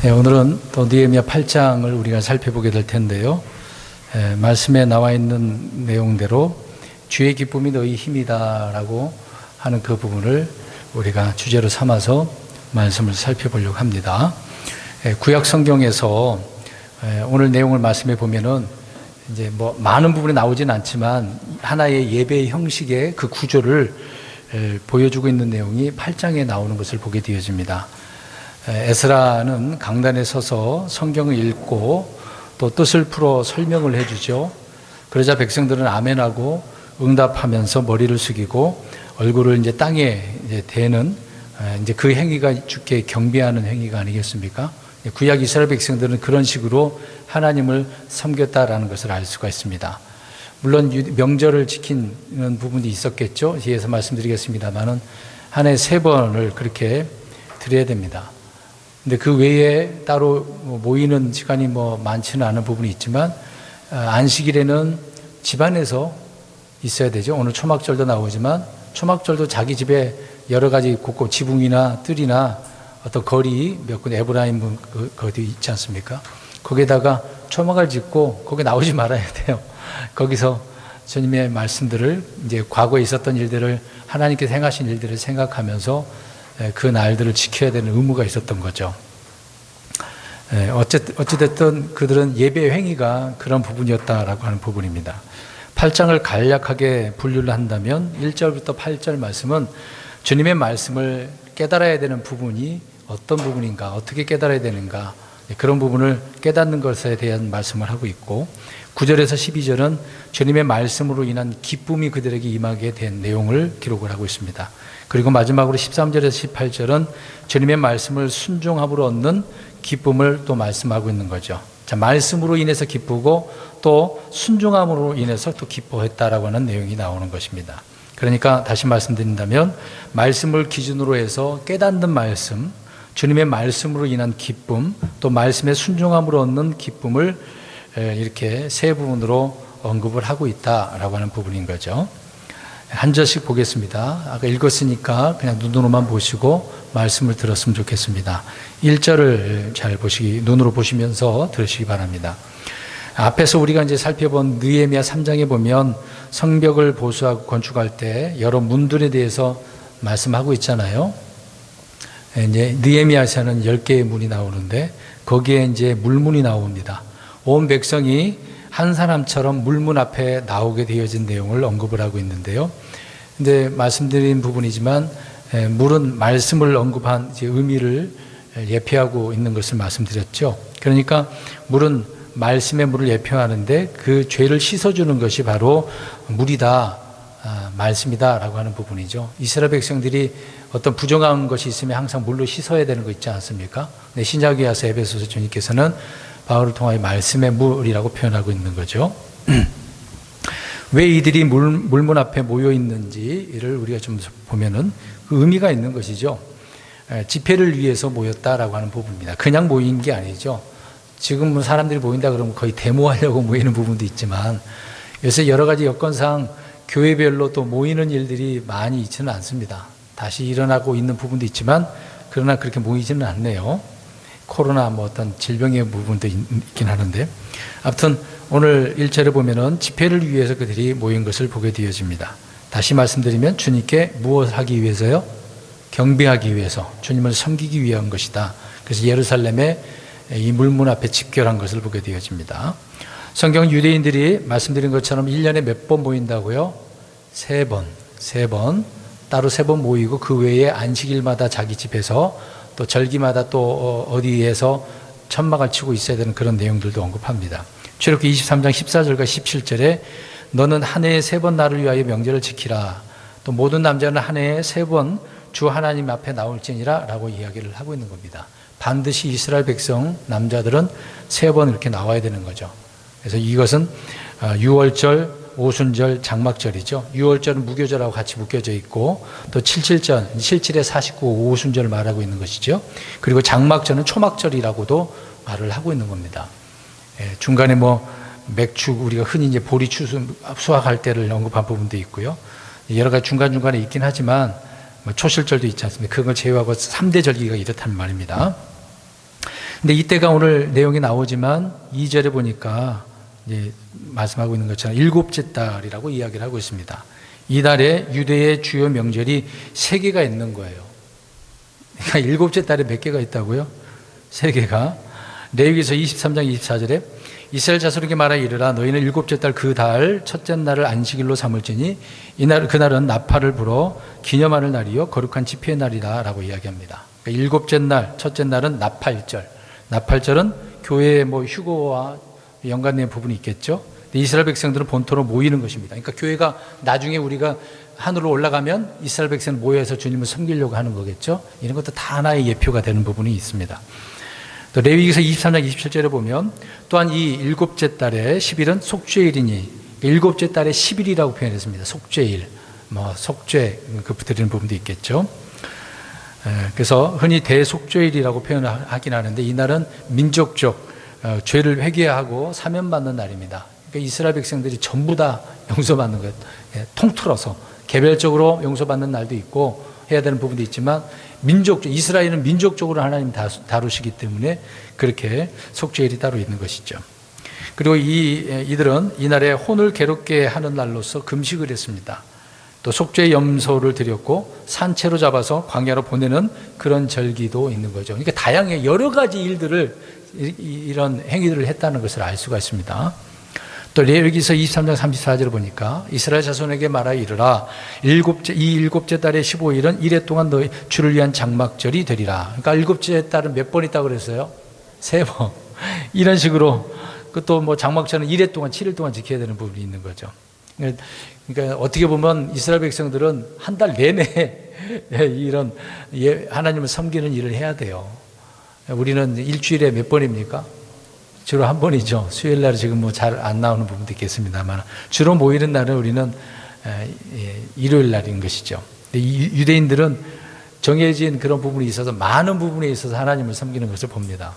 네, 오늘은 또 느헤미야 8장을 우리가 살펴보게 될 텐데요. 말씀에 나와 있는 내용대로 주의 기쁨이 너희 힘이다라고 하는 그 부분을 우리가 주제로 삼아서 말씀을 살펴보려고 합니다. 구약 성경에서 오늘 내용을 말씀해 보면은 이제 뭐 많은 부분이 나오진 않지만 하나의 예배의 형식의 그 구조를 보여주고 있는 내용이 8장에 나오는 것을 보게 되어집니다. 에스라는 강단에 서서 성경을 읽고 또 뜻을 풀어 설명을 해주죠. 그러자 백성들은 아멘하고 응답하면서 머리를 숙이고 얼굴을 이제 땅에 이제 대는 이제 그 행위가 주께 경배하는 행위가 아니겠습니까? 구약 이스라엘 백성들은 그런 식으로 하나님을 섬겼다라는 것을 알 수가 있습니다. 물론 명절을 지키는 부분이 있었겠죠. 뒤에서 말씀드리겠습니다만은 한 해 3번을 그렇게 드려야 됩니다. 근데 그 외에 따로 모이는 시간이 많지는 않은 부분이 있지만 안식일에는 집안에서 있어야 되죠. 오늘 초막절도 나오지만 초막절도 자기 집에 여러 가지 곳곳 지붕이나 뜰이나 어떤 거리 몇 군데 에브라임 거기 있지 않습니까? 거기에다가 초막을 짓고 거기 나오지 말아야 돼요. 거기서 주님의 말씀들을 이제 과거에 있었던 일들을 하나님께서 행하신 일들을 생각하면서 그 날들을 지켜야 되는 의무가 있었던 거죠. 어찌됐든 그들은 예배 행위가 그런 부분이었다라고 하는 부분입니다. 8장을 간략하게 분류를 한다면 1절부터 8절 말씀은 주님의 말씀을 깨달아야 되는 부분이 어떤 부분인가, 어떻게 깨달아야 되는가, 그런 부분을 깨닫는 것에 대한 말씀을 하고 있고 9절에서 12절은 주님의 말씀으로 인한 기쁨이 그들에게 임하게 된 내용을 기록을 하고 있습니다. 그리고 마지막으로 13절에서 18절은 주님의 말씀을 순종함으로 얻는 기쁨을 또 말씀하고 있는 거죠. 자, 말씀으로 인해서 기쁘고 또 순종함으로 인해서 또 기뻐했다라고 하는 내용이 나오는 것입니다. 그러니까 다시 말씀드린다면 말씀을 기준으로 해서 깨닫는 말씀, 주님의 말씀으로 인한 기쁨, 또 말씀의 순종함으로 얻는 기쁨을 이렇게 세 부분으로 언급을 하고 있다라고 하는 부분인 거죠. 한 절씩 보겠습니다. 아까 읽었으니까 그냥 눈으로만 보시고 말씀을 들었으면 좋겠습니다. 1절을 잘 눈으로 보시면서 들으시기 바랍니다. 앞에서 우리가 이제 살펴본 느헤미야 3장에 보면 성벽을 보수하고 건축할 때 여러 문들에 대해서 말씀하고 있잖아요. 이제 느헤미야에서는 10개의 문이 나오는데 거기에 이제 물문이 나옵니다. 온 백성이 한 사람처럼 물문 앞에 나오게 되어진 내용을 언급을 하고 있는데요. 근데 말씀드린 부분이지만 물은 말씀을 언급한 의미를 예표하고 있는 것을 말씀드렸죠. 그러니까 물은 말씀의 물을 예표하는데 그 죄를 씻어주는 것이 바로 물이다, 말씀이다라고 하는 부분이죠. 이스라엘 백성들이 어떤 부정한 것이 있으면 항상 물로 씻어야 되는 거 있지 않습니까? 신약에 와서 에베소서 주님께서는 바울을 통하여 말씀의 물이라고 표현하고 있는 거죠. 왜 이들이 물문 앞에 모여 있는지를 우리가 좀 보면은 그 의미가 있는 것이죠. 집회를 위해서 모였다라고 하는 부분입니다. 그냥 모인 게 아니죠. 지금 사람들이 모인다 그러면 거의 데모하려고 모이는 부분도 있지만 요새 여러 가지 여건상 교회별로 또 모이는 일들이 많이 있지는 않습니다. 다시 일어나고 있는 부분도 있지만 그러나 그렇게 모이지는 않네요. 코로나 어떤 질병의 부분도 있긴 하는데 아무튼 오늘 1절에 보면은 집회를 위해서 그들이 모인 것을 보게 되어집니다. 다시 말씀드리면 주님께 무엇을 하기 위해서요? 경배하기 위해서, 주님을 섬기기 위한 것이다. 그래서 예루살렘에 이 물문 앞에 집결한 것을 보게 되어집니다. 성경 유대인들이 말씀드린 것처럼 1년에 몇 번 모인다고요? 3번 따로 3번 모이고 그 외에 안식일마다 자기 집에서 또 절기마다 또 어디에서 천막을 치고 있어야 되는 그런 내용들도 언급합니다. 출애굽기 23장 14절과 17절에 너는 한 해에 3번 나를 위하여 명절을 지키라. 또 모든 남자는 한 해에 3번 주 하나님 앞에 나올지니라 라고 이야기를 하고 있는 겁니다. 반드시 이스라엘 백성 남자들은 3번 이렇게 나와야 되는 거죠. 그래서 이것은 6월절, 오순절, 장막절이죠. 6월절은 무교절하고 같이 묶여져 있고 또 77절, 77에 49 오순절을 말하고 있는 것이죠. 그리고 장막절은 초막절이라고도 말을 하고 있는 겁니다. 중간에 맥추 우리가 흔히 이제 보리 수확할 때를 언급한 부분도 있고요. 여러 가지 중간중간에 있긴 하지만 초실절도 있지 않습니까? 그걸 제외하고 3대 절기가 이렇다는 말입니다. 근데 이때가 오늘 내용이 나오지만 2절에 보니까 이제 말씀하고 있는 것처럼 일곱째 달이라고 이야기를 하고 있습니다. 이 달에 유대의 주요 명절이 3개가 있는 거예요. 그러니까 일곱째 달에 몇 개가 있다고요? 3개가. 레위기서 23장 24절에 이스라엘 자손에게 말하 이르라 너희는 일곱째 달 그 달 첫째 날을 안식일로 삼을지니 그날은 나팔을 불어 기념하는 날이요 거룩한 집회의 날이다 라고 이야기합니다. 그러니까 일곱째 날 첫째 날은 나팔절. 나팔절은 교회의 휴거와 연관된 부분이 있겠죠. 이스라엘 백성들은 본토로 모이는 것입니다. 그러니까 교회가 나중에 우리가 하늘로 올라가면 이스라엘 백성은 모여서 주님을 섬기려고 하는 거겠죠. 이런 것도 다 하나의 예표가 되는 부분이 있습니다. 또 레위기서 23장 27절에 보면 또한 이 일곱째 달의 10일은 속죄일이니 일곱째 달의 10일이라고 표현했습니다. 속죄일, 속죄 드리는 부분도 있겠죠. 그래서 흔히 대속죄일이라고 표현하긴 하는데 이날은 민족적 죄를 회개하고 사면받는 날입니다. 그러니까 이스라엘 백성들이 전부 다 용서받는 것, 통틀어서 개별적으로 용서받는 날도 있고 해야 되는 부분도 있지만 이스라엘은 민족적으로 하나님 다루시기 때문에 그렇게 속죄일이 따로 있는 것이죠. 그리고 이들은 이날에 혼을 괴롭게 하는 날로서 금식을 했습니다. 또 속죄 염소를 드렸고 산채로 잡아서 광야로 보내는 그런 절기도 있는 거죠. 그러니까 다양한 여러 가지 일들을 이런 행위들을 했다는 것을 알 수가 있습니다. 또 레위기서 23장 34절을 보니까 이스라엘 자손에게 말하 이르라 이 일곱째 달의 15일은 이래 동안 너희 주를 위한 장막절이 되리라. 그러니까 일곱째 달은 몇 번 있다고 그랬어요? 3번. 이런 식으로 또 장막절은 이래 동안 7일 동안 지켜야 되는 부분이 있는 거죠. 그러니까 어떻게 보면 이스라엘 백성들은 한 달 내내 이런 하나님을 섬기는 일을 해야 돼요. 우리는 일주일에 몇 번입니까? 주로 한 번이죠. 수요일 날은 지금 잘 안 나오는 부분도 있겠습니다만 주로 모이는 날은 우리는 일요일 날인 것이죠. 유대인들은 정해진 그런 부분이 있어서 많은 부분에 있어서 하나님을 섬기는 것을 봅니다.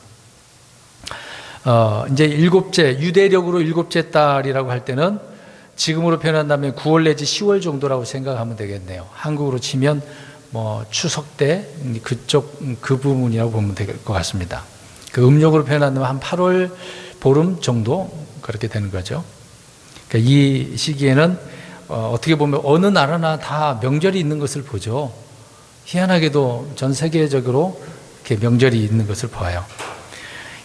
이제 유대력으로 일곱째 달이라고 할 때는 지금으로 표현한다면 9월 내지 10월 정도라고 생각하면 되겠네요. 한국으로 치면 추석 때 그 부분이라고 보면 될 것 같습니다. 그 음력으로 표현한다면 한 8월 보름 정도 그렇게 되는 거죠. 그러니까 이 시기에는 어떻게 보면 어느 나라나 다 명절이 있는 것을 보죠. 희한하게도 전 세계적으로 이렇게 명절이 있는 것을 봐요.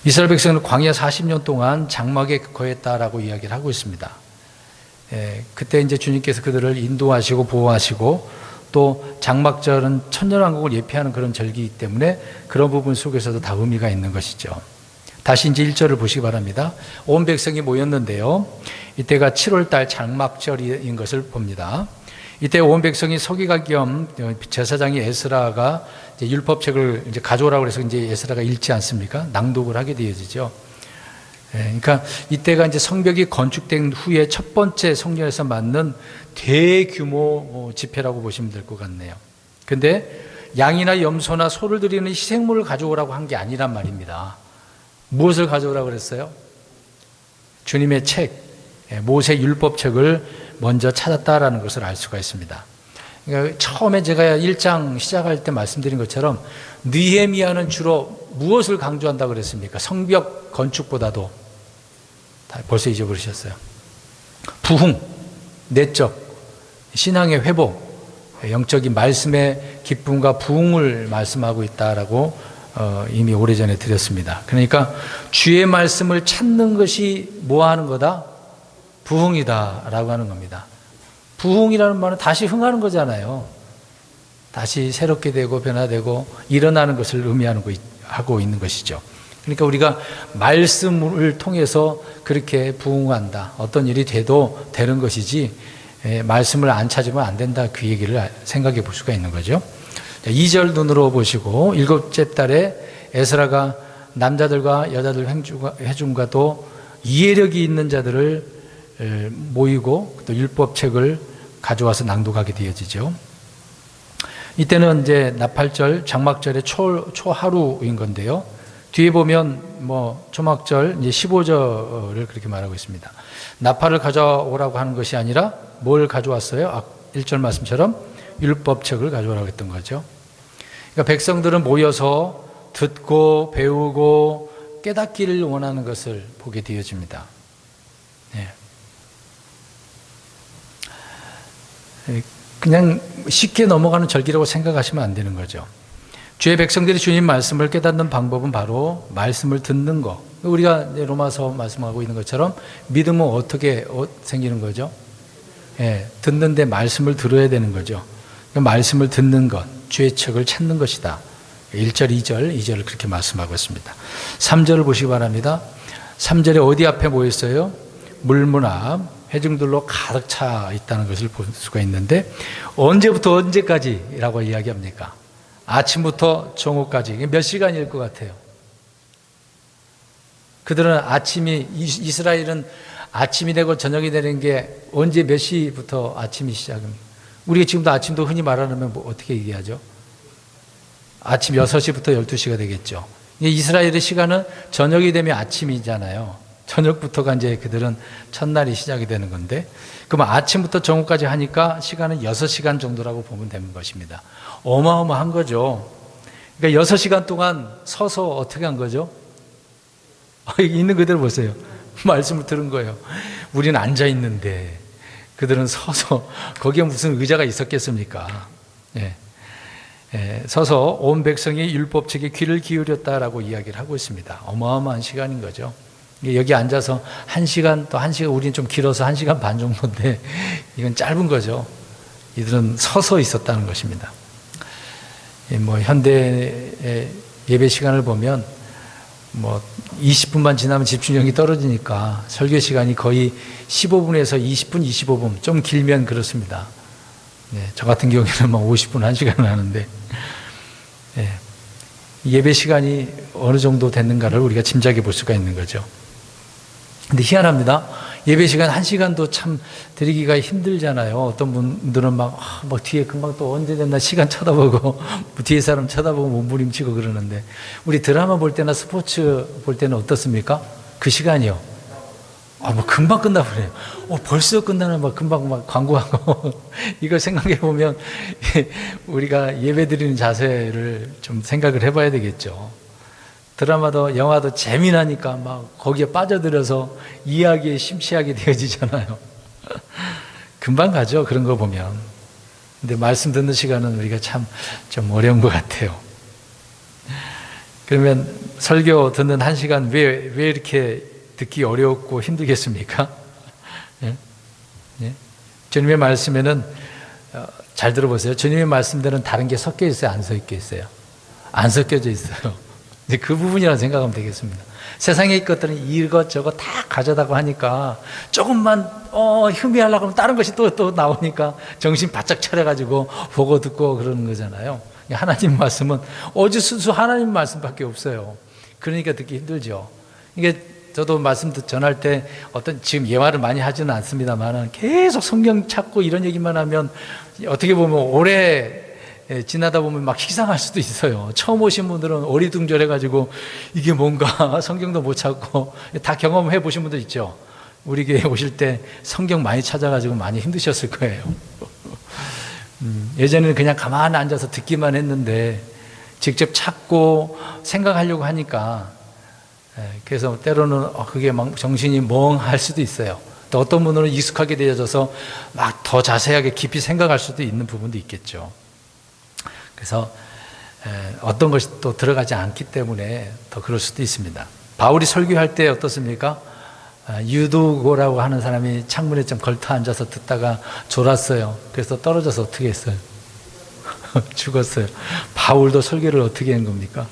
이스라엘 백성은 광야 40년 동안 장막에 거했다라고 이야기를 하고 있습니다. 그때 이제 주님께서 그들을 인도하시고 보호하시고 또 장막절은 천년왕국을 예표하는 그런 절기이기 때문에 그런 부분 속에서도 다 의미가 있는 것이죠. 다시 이제 1절을 보시기 바랍니다. 온 백성이 모였는데요. 이때가 7월달 장막절인 것을 봅니다. 이때 온 백성이 서기관 겸 제사장이 에스라가 이제 율법책을 이제 가져오라고 해서 이제 에스라가 읽지 않습니까? 낭독을 하게 되어지죠. 그러니까 이때가 이제 성벽이 건축된 후에 첫 번째 성전에서 맞는 대규모 집회라고 보시면 될 것 같네요. 근데 양이나 염소나 소를 드리는 희생물을 가져오라고 한 게 아니란 말입니다. 무엇을 가져오라고 그랬어요? 주님의 책, 모세 율법책을 먼저 찾았다라는 것을 알 수가 있습니다. 그러니까 처음에 제가 1장 시작할 때 말씀드린 것처럼 느헤미야는 주로 무엇을 강조한다고 그랬습니까? 성벽 건축보다도 벌써 잊어버리셨어요. 부흥, 내적, 신앙의 회복, 영적인 말씀의 기쁨과 부흥을 말씀하고 있다라고 이미 오래전에 드렸습니다. 그러니까 주의 말씀을 찾는 것이 뭐 하는 거다? 부흥이다라고 하는 겁니다. 부흥이라는 말은 다시 흥하는 거잖아요. 다시 새롭게 되고 변화되고 일어나는 것을 의미하고 있는 것이죠. 그러니까 우리가 말씀을 통해서 그렇게 부흥한다. 어떤 일이 돼도 되는 것이지 말씀을 안 찾으면 안 된다. 그 얘기를 생각해 볼 수가 있는 거죠. 2절 눈으로 보시고 일곱째 달에 에스라가 남자들과 여자들 회중과 또 이해력이 있는 자들을 모이고 또 율법책을 가져와서 낭독하게 되어지죠. 이때는 이제 나팔절, 장막절의 초하루인 건데요. 뒤에 보면 초막절 이제 15절을 그렇게 말하고 있습니다. 나팔을 가져오라고 하는 것이 아니라 뭘 가져왔어요? 1절 말씀처럼 율법책을 가져오라고 했던 거죠. 그러니까 백성들은 모여서 듣고 배우고 깨닫기를 원하는 것을 보게 되어집니다. 예. 그냥 쉽게 넘어가는 절기라고 생각하시면 안 되는 거죠. 주의 백성들이 주님 말씀을 깨닫는 방법은 바로 말씀을 듣는 것. 우리가 로마서 말씀하고 있는 것처럼 믿음은 어떻게 생기는 거죠? 예, 듣는데 말씀을 들어야 되는 거죠. 말씀을 듣는 것, 주의 책을 찾는 것이다. 1절, 2절을 그렇게 말씀하고 있습니다. 3절을 보시기 바랍니다. 3절에 어디 앞에 모였어요? 물문 앞, 회중들로 가득 차 있다는 것을 볼 수가 있는데, 언제부터 언제까지라고 이야기합니까? 아침부터 정오까지. 몇 시간일 것 같아요? 그들은 이스라엘은 아침이 되고 저녁이 되는 게 언제 몇 시부터 아침이 시작합니까? 우리가 지금도 아침도 흔히 말하면 어떻게 얘기하죠? 아침 6시부터 12시가 되겠죠. 이스라엘의 시간은 저녁이 되면 아침이잖아요. 저녁부터가 이제 그들은 첫날이 시작이 되는 건데, 그럼 아침부터 정오까지 하니까 시간은 6시간 정도라고 보면 되는 것입니다. 어마어마한 거죠. 그러니까 6시간 동안 서서 어떻게 한 거죠? 있는 그대로 보세요. 말씀을 들은 거예요. 우리는 앉아 있는데 그들은 서서, 거기에 무슨 의자가 있었겠습니까? 예. 서서 온 백성이 율법책에 귀를 기울였다라고 이야기를 하고 있습니다. 어마어마한 시간인 거죠. 여기 앉아서 1시간, 또 1시간, 우리는 좀 길어서 1시간 반 정도인데 이건 짧은 거죠. 이들은 서서 있었다는 것입니다. 뭐 현대 예배 시간을 보면 뭐 20분만 지나면 집중력이 떨어지니까 설교 시간이 거의 15분에서 20분, 25분, 좀 길면 그렇습니다. 네, 저 같은 경우에는 막 50분, 1시간을 하는데, 네, 예배 시간이 어느 정도 됐는가를 우리가 짐작해 볼 수가 있는 거죠. 근데 희한합니다. 예배 시간 1시간도 참 드리기가 힘들잖아요. 어떤 분들은 막 뒤에 금방 또 언제 됐나 시간 쳐다보고, 뒤에 사람 쳐다보고 몸부림치고 그러는데, 우리 드라마 볼 때나 스포츠 볼 때는 어떻습니까? 그 시간이요. 뭐 금방 끝나버려요. 벌써 끝나는 금방 광고하고. 이걸 생각해 보면 우리가 예배 드리는 자세를 좀 생각을 해봐야 되겠죠. 드라마도 영화도 재미나니까 막 거기에 빠져들어서 이야기에 심취하게 되어지잖아요. 금방 가죠, 그런 거 보면. 근데 말씀 듣는 시간은 우리가 참 좀 어려운 것 같아요. 그러면 설교 듣는 1시간 왜 이렇게 듣기 어렵고 힘들겠습니까? 예? 예? 주님의 말씀에는 잘 들어보세요. 주님의 말씀들은 다른 게 섞여 있어요? 안 섞여 있어요? 안 섞여져 있어요. 이제 그 부분이라고 생각하면 되겠습니다. 세상의 것들은 이것저것 다 가져다고 하니까 조금만 흠이하려고 하면 다른 것이 또 나오니까 정신 바짝 차려가지고 보고 듣고 그러는 거잖아요. 하나님 말씀은 오직 순수 하나님 말씀밖에 없어요. 그러니까 듣기 힘들죠. 이게 저도 말씀 전할 때 지금 예화를 많이 하지는 않습니다만 계속 성경 찾고 이런 얘기만 하면 어떻게 보면 오래 지나다 보면 막 희상할 수도 있어요. 처음 오신 분들은 어리둥절해가지고 이게 뭔가 성경도 못 찾고, 다 경험해 보신 분들 있죠. 우리 교회 오실 때 성경 많이 찾아가지고 많이 힘드셨을 거예요. 예전에는 그냥 가만히 앉아서 듣기만 했는데 직접 찾고 생각하려고 하니까, 그래서 때로는 그게 막 정신이 멍할 수도 있어요. 또 어떤 분들은 익숙하게 되어져서 막 더 자세하게 깊이 생각할 수도 있는 부분도 있겠죠. 그래서 어떤 것이 또 들어가지 않기 때문에 더 그럴 수도 있습니다. 바울이 설교할 때 어떻습니까? 유두고라고 하는 사람이 창문에 좀 걸터 앉아서 듣다가 졸았어요. 그래서 떨어져서 어떻게 했어요? 죽었어요. 바울도 설교를 어떻게 한 겁니까?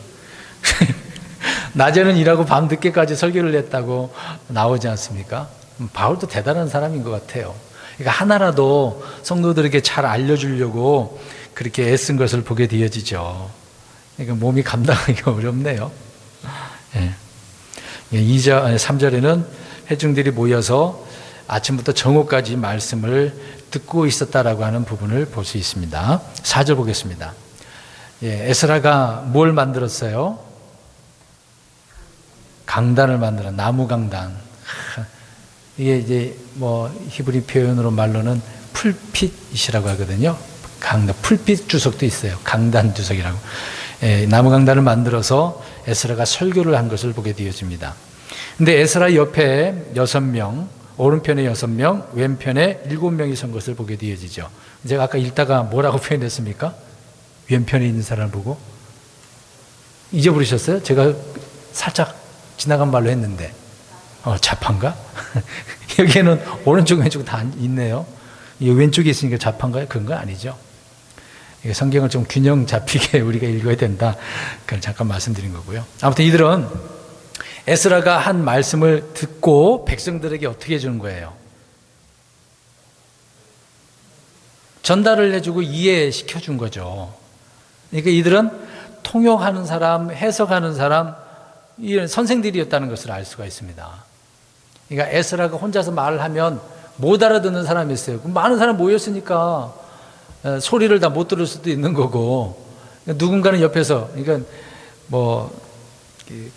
낮에는 일하고 밤 늦게까지 설교를 했다고 나오지 않습니까? 바울도 대단한 사람인 것 같아요. 그러니까 하나라도 성도들에게 잘 알려주려고 그렇게 애쓴 것을 보게 되어지죠. 그러니까 몸이 감당하기가 어렵네요. 예. 3절에는 회중들이 모여서 아침부터 정오까지 말씀을 듣고 있었다라고 하는 부분을 볼 수 있습니다. 4절 보겠습니다. 에스라가 뭘 만들었어요? 강단을 만들어, 나무 강단. 이게 이제 히브리 표현으로 말로는 풀핏이라고 하거든요. 풀핏 주석도 있어요. 강단 주석이라고. 나무 강단을 만들어서 에스라가 설교를 한 것을 보게 되어집니다. 근데 에스라 옆에 6명, 오른편에 6명, 왼편에 7명이 선 것을 보게 되어지죠. 제가 아까 읽다가 뭐라고 표현했습니까? 왼편에 있는 사람을 보고 잊어버리셨어요? 제가 살짝 지나간 말로 했는데 좌판가? 여기에는 오른쪽 왼쪽 다 있네요. 이 왼쪽에 있으니까 좌판가요? 그런 건 아니죠. 성경을 좀 균형 잡히게 우리가 읽어야 된다. 그걸 잠깐 말씀드린 거고요. 아무튼 이들은 에스라가 한 말씀을 듣고 백성들에게 어떻게 해주는 거예요? 전달을 해주고 이해시켜 준 거죠. 그러니까 이들은 통역하는 사람, 해석하는 사람, 이런 선생들이었다는 것을 알 수가 있습니다. 그러니까 에스라가 혼자서 말을 하면 못 알아듣는 사람이 있어요. 많은 사람 모였으니까 소리를 다 못 들을 수도 있는 거고, 누군가는 옆에서, 그러니까 뭐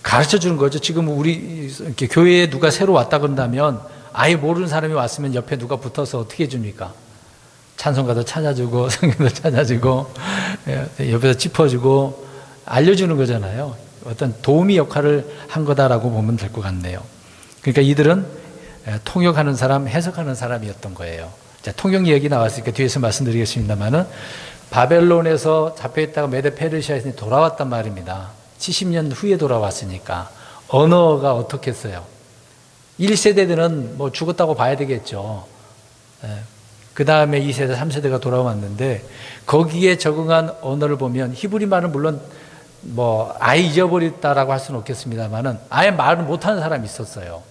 가르쳐 주는 거죠. 지금 우리 이렇게 교회에 누가 새로 왔다 그런다면 아예 모르는 사람이 왔으면 옆에 누가 붙어서 어떻게 해줍니까? 찬송가도 찾아주고 성경도 찾아주고 옆에서 짚어주고 알려주는 거잖아요. 어떤 도우미 역할을 한 거다라고 보면 될 것 같네요. 그러니까 이들은 통역하는 사람, 해석하는 사람이었던 거예요. 자, 통역 이야기 나왔으니까 뒤에서 말씀드리겠습니다만은 바벨론에서 잡혀있다가 메데 페르시아에서 돌아왔단 말입니다. 70년 후에 돌아왔으니까 언어가 어떻겠어요? 1세대들은 뭐 죽었다고 봐야 되겠죠. 그 다음에 2세대, 3세대가 돌아왔는데 거기에 적응한 언어를 보면 히브리 말은 물론 뭐 아예 잊어버렸다라고 할 수는 없겠습니다만은 아예 말을 못하는 사람이 있었어요.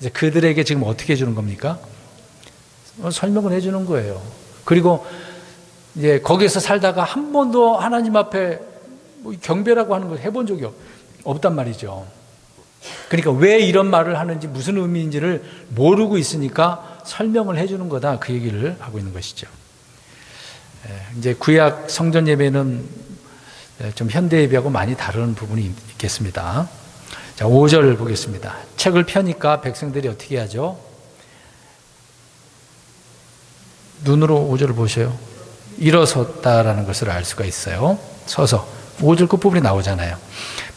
이제 그들에게 지금 어떻게 해주는 겁니까? 설명을 해주는 거예요. 그리고 이제 거기서 살다가 한 번도 하나님 앞에 뭐 경배라고 하는 걸 해본 적이 없단 말이죠. 그러니까 왜 이런 말을 하는지 무슨 의미인지를 모르고 있으니까 설명을 해주는 거다, 그 얘기를 하고 있는 것이죠. 이제 구약 성전 예배는 좀 현대 예배하고 많이 다른 부분이 있겠습니다. 자, 5절 보겠습니다. 책을 펴니까 백성들이 어떻게 하죠? 눈으로 5절을 보셔요. 일어섰다라는 것을 알 수가 있어요. 서서 5절 끝부분이 나오잖아요.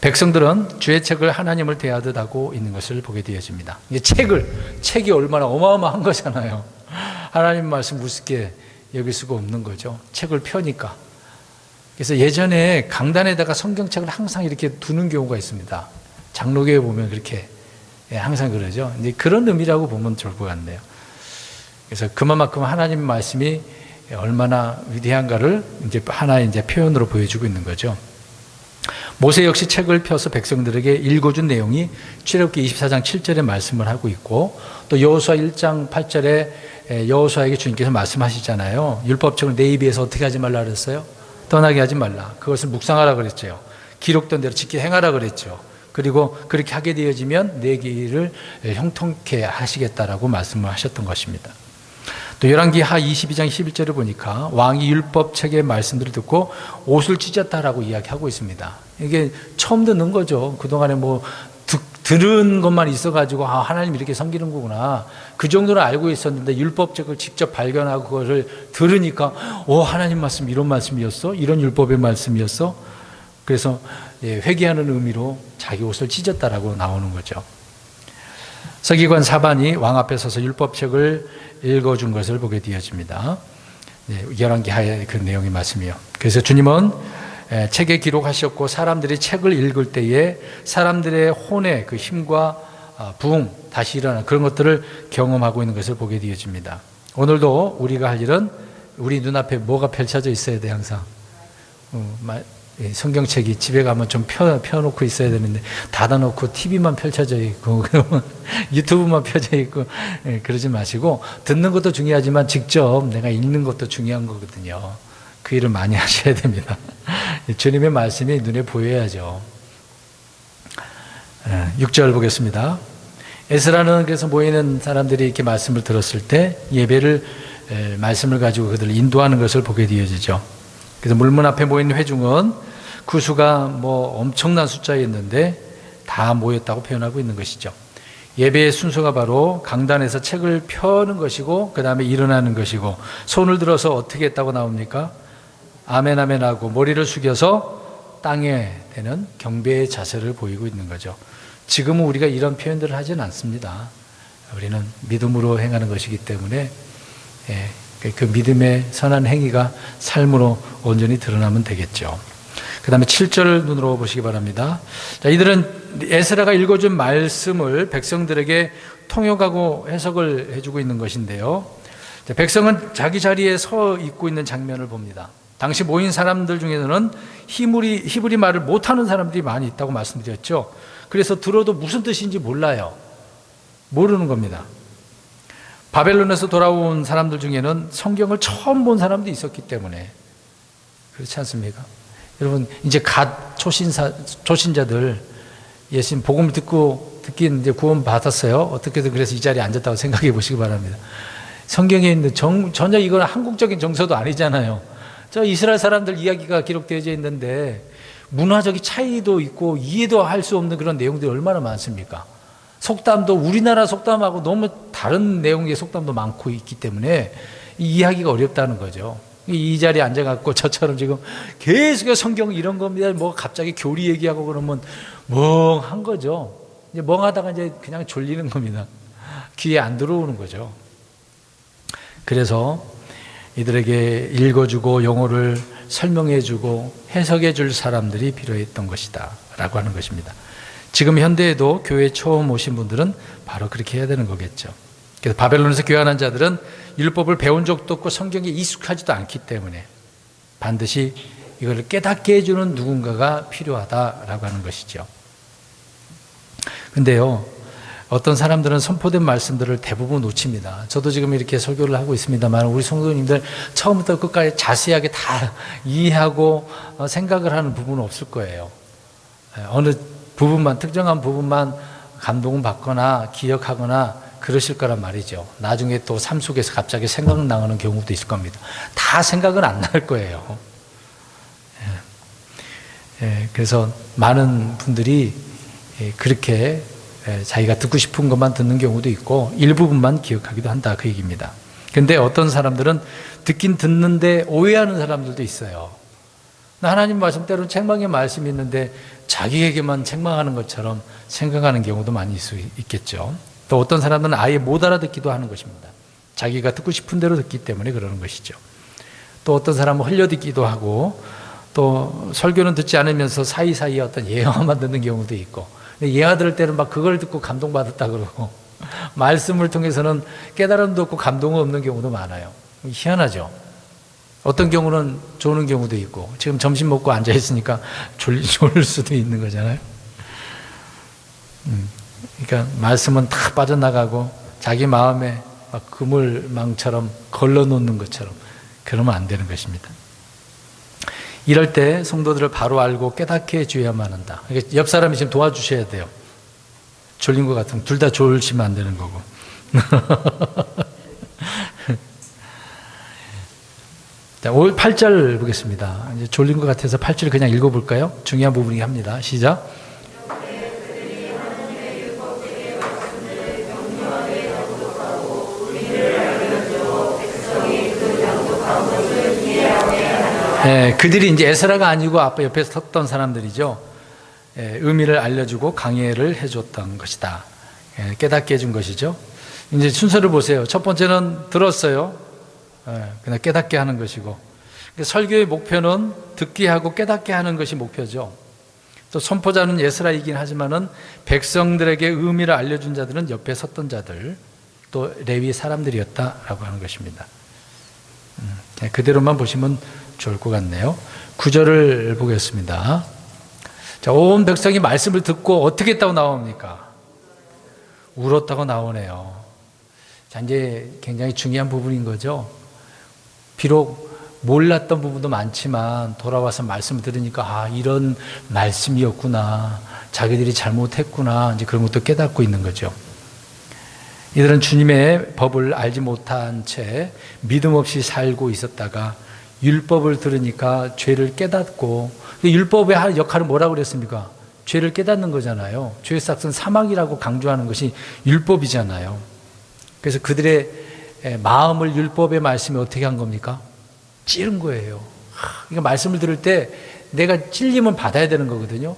백성들은 주의 책을 하나님을 대하듯 하고 있는 것을 보게 되어집니다. 이게 책이 얼마나 어마어마한 거잖아요. 하나님 말씀 우습게 여길 수가 없는 거죠. 책을 펴니까. 그래서 예전에 강단에다가 성경책을 항상 이렇게 두는 경우가 있습니다. 장로교에 보면 그렇게 항상 그러죠. 이제 그런 의미라고 보면 좋을 것 같네요. 그래서 그만큼 하나님 말씀이 얼마나 위대한가를 이제 하나의 이제 표현으로 보여주고 있는 거죠. 모세 역시 책을 펴서 백성들에게 읽어준 내용이 출애굽기 24장 7절에 말씀을 하고 있고, 또 여호수아 1장 8절에 여호수아에게 주님께서 말씀하시잖아요. 율법책을 내 입에서 어떻게 하지 말라 그랬어요? 떠나게 하지 말라. 그것을 묵상하라 그랬죠. 기록된 대로 지켜 행하라 그랬죠. 그리고 그렇게 하게 되어지면 내 길을 형통케 하시겠다라고 말씀을 하셨던 것입니다. 또 열왕기하 22장 11절을 보니까 왕이 율법책의 말씀들을 듣고 옷을 찢었다라고 이야기하고 있습니다. 이게 처음 듣는 거죠. 그동안에 뭐 들은 것만 있어가지고 하나님 이렇게 섬기는 거구나, 그 정도는 알고 있었는데 율법책을 직접 발견하고 그것을 들으니까 하나님 말씀 이런 말씀이었어? 이런 율법의 말씀이었어? 그래서 회개하는 의미로 자기 옷을 찢었다라고 나오는 거죠. 서기관 사반이 왕 앞에 서서 율법책을 읽어준 것을 보게 되어집니다. 열왕기하의 그 내용의 말씀이요. 그래서 주님은 책에 기록하셨고 사람들이 책을 읽을 때에 사람들의 혼의 그 힘과 부흥, 다시 일어나는 그런 것들을 경험하고 있는 것을 보게 되어집니다. 오늘도 우리가 할 일은 우리 눈앞에 뭐가 펼쳐져 있어야 돼, 항상. 성경책이 집에 가면 좀 펴놓고 있어야 되는데 닫아놓고 TV만 펼쳐져 있고 그러면 유튜브만 펴져 있고 그러지 마시고, 듣는 것도 중요하지만 직접 내가 읽는 것도 중요한 거거든요. 그 일을 많이 하셔야 됩니다. 주님의 말씀이 눈에 보여야죠. 6절 보겠습니다. 에스라는 그래서 모이는 사람들이 이렇게 말씀을 들었을 때 예배를 말씀을 가지고 그들을 인도하는 것을 보게 되어지죠. 그래서 물문 앞에 모인 회중은 그 수가 뭐 엄청난 숫자였는데 다 모였다고 표현하고 있는 것이죠. 예배의 순서가 바로 강단에서 책을 펴는 것이고 그 다음에 일어나는 것이고, 손을 들어서 어떻게 했다고 나옵니까? 아멘 아멘 하고 머리를 숙여서 땅에 대는 경배의 자세를 보이고 있는 거죠. 지금은 우리가 이런 표현들을 하지는 않습니다. 우리는 믿음으로 행하는 것이기 때문에 그 믿음의 선한 행위가 삶으로 온전히 드러나면 되겠죠. 그 다음에 7절 눈으로 보시기 바랍니다. 자, 이들은 에스라가 읽어준 말씀을 백성들에게 통역하고 해석을 해주고 있는 것인데요. 자, 백성은 자기 자리에 서 있고 있는 장면을 봅니다. 당시 모인 사람들 중에서는 히브리 말을 못하는 사람들이 많이 있다고 말씀드렸죠. 그래서 들어도 무슨 뜻인지 몰라요. 모르는 겁니다. 바벨론에서 돌아온 사람들 중에는 성경을 처음 본 사람도 있었기 때문에 그렇지 않습니까? 여러분, 이제 갓 초신자들 예수님 복음을 듣긴 이제 구원 받았어요. 어떻게든 그래서 이 자리에 앉았다고 생각해 보시기 바랍니다. 성경에 있는 전혀 이건 한국적인 정서도 아니잖아요. 저 이스라엘 사람들 이야기가 기록되어져 있는데 문화적인 차이도 있고 이해도 할 수 없는 그런 내용들이 얼마나 많습니까? 속담도 우리나라 속담하고 너무 다른 내용의 속담도 많고 있기 때문에 이해하기가 어렵다는 거죠. 이 자리에 앉아갖고 저처럼 지금 계속 성경 이런 겁니다. 뭐 갑자기 교리 얘기하고 그러면 멍한 거죠. 이제 멍하다가 이제 그냥 졸리는 겁니다. 귀에 안 들어오는 거죠. 그래서 이들에게 읽어주고 용어를 설명해주고 해석해줄 사람들이 필요했던 것이다 라고 하는 것입니다. 지금 현대에도 교회에 처음 오신 분들은 바로 그렇게 해야 되는 거겠죠. 그래서 바벨론에서 교환한 자들은 율법을 배운 적도 없고 성경에 익숙하지도 않기 때문에 반드시 이걸 깨닫게 해주는 누군가가 필요하다라고 하는 것이죠. 근데요, 어떤 사람들은 선포된 말씀들을 대부분 놓칩니다. 저도 지금 이렇게 설교를 하고 있습니다만 우리 성도님들 처음부터 끝까지 자세하게 다 이해하고 생각을 하는 부분은 없을 거예요. 어느 부분만, 특정한 부분만 감동을 받거나 기억하거나 그러실 거란 말이죠. 나중에 또 삶 속에서 갑자기 생각나는 경우도 있을 겁니다. 다 생각은 안 날 거예요. 그래서 많은 분들이 그렇게 자기가 듣고 싶은 것만 듣는 경우도 있고 일부분만 기억하기도 한다 그 얘기입니다. 그런데 어떤 사람들은 듣긴 듣는데 오해하는 사람들도 있어요. 하나님 말씀 때로는 책망의 말씀이 있는데 자기에게만 책망하는 것처럼 생각하는 경우도 많이 있겠죠. 또 어떤 사람들은 아예 못 알아듣기도 하는 것입니다. 자기가 듣고 싶은 대로 듣기 때문에 그러는 것이죠. 또 어떤 사람은 흘려듣기도 하고 또 설교는 듣지 않으면서 사이사이에 어떤 예화만 듣는 경우도 있고 예화 들을 때는 막 그걸 듣고 감동받았다 그러고 말씀을 통해서는 깨달음도 없고 감동은 없는 경우도 많아요. 희한하죠. 어떤 경우는 좋은 경우도 있고 지금 점심 먹고 앉아있으니까 졸릴 수도 있는 거잖아요. 그러니까 말씀은 다 빠져나가고 자기 마음에 막 그물망처럼 걸러놓는 것처럼 그러면 안 되는 것입니다. 이럴 때 성도들을 바로 알고 깨닫게 해줘야만 한다. 그러니까 옆 사람이 지금 도와주셔야 돼요. 졸린 것 같으면 둘 다 졸시면 안 되는 거고. 자, 8절 보겠습니다. 이제 졸린 것 같아서 8절 그냥 읽어볼까요? 중요한 부분이긴 합니다. 시작. 그들이 이제 에스라가 아니고 아빠 옆에 섰던 사람들이죠. 의미를 알려주고 강해를 해줬던 것이다. 깨닫게 해준 것이죠. 이제 순서를 보세요. 첫 번째는 들었어요. 그냥 깨닫게 하는 것이고, 설교의 목표는 듣게 하고 깨닫게 하는 것이 목표죠. 또 선포자는 에스라이긴 하지만은 백성들에게 의미를 알려준 자들은 옆에 섰던 자들, 또 레위 사람들이었다라고 하는 것입니다. 그대로만 보시면 좋을 것 같네요. 9절을 보겠습니다. 자, 온 백성이 말씀을 듣고 어떻게 했다고 나옵니까? 울었다고 나오네요. 자, 이제 굉장히 중요한 부분인 거죠. 비록 몰랐던 부분도 많지만 돌아와서 말씀을 들으니까 이런 말씀이었구나, 자기들이 잘못했구나, 이제 그런 것도 깨닫고 있는 거죠. 이들은 주님의 법을 알지 못한 채 믿음 없이 살고 있었다가 율법을 들으니까 죄를 깨닫고, 율법의 할 역할은 뭐라고 그랬습니까? 죄를 깨닫는 거잖아요. 죄의 삭은 사망이라고 강조하는 것이 율법이잖아요. 그래서 그들의 마음을 율법의 말씀이 어떻게 한 겁니까? 찌른 거예요. 그러니까 말씀을 들을 때 내가 찔림은 받아야 되는 거거든요.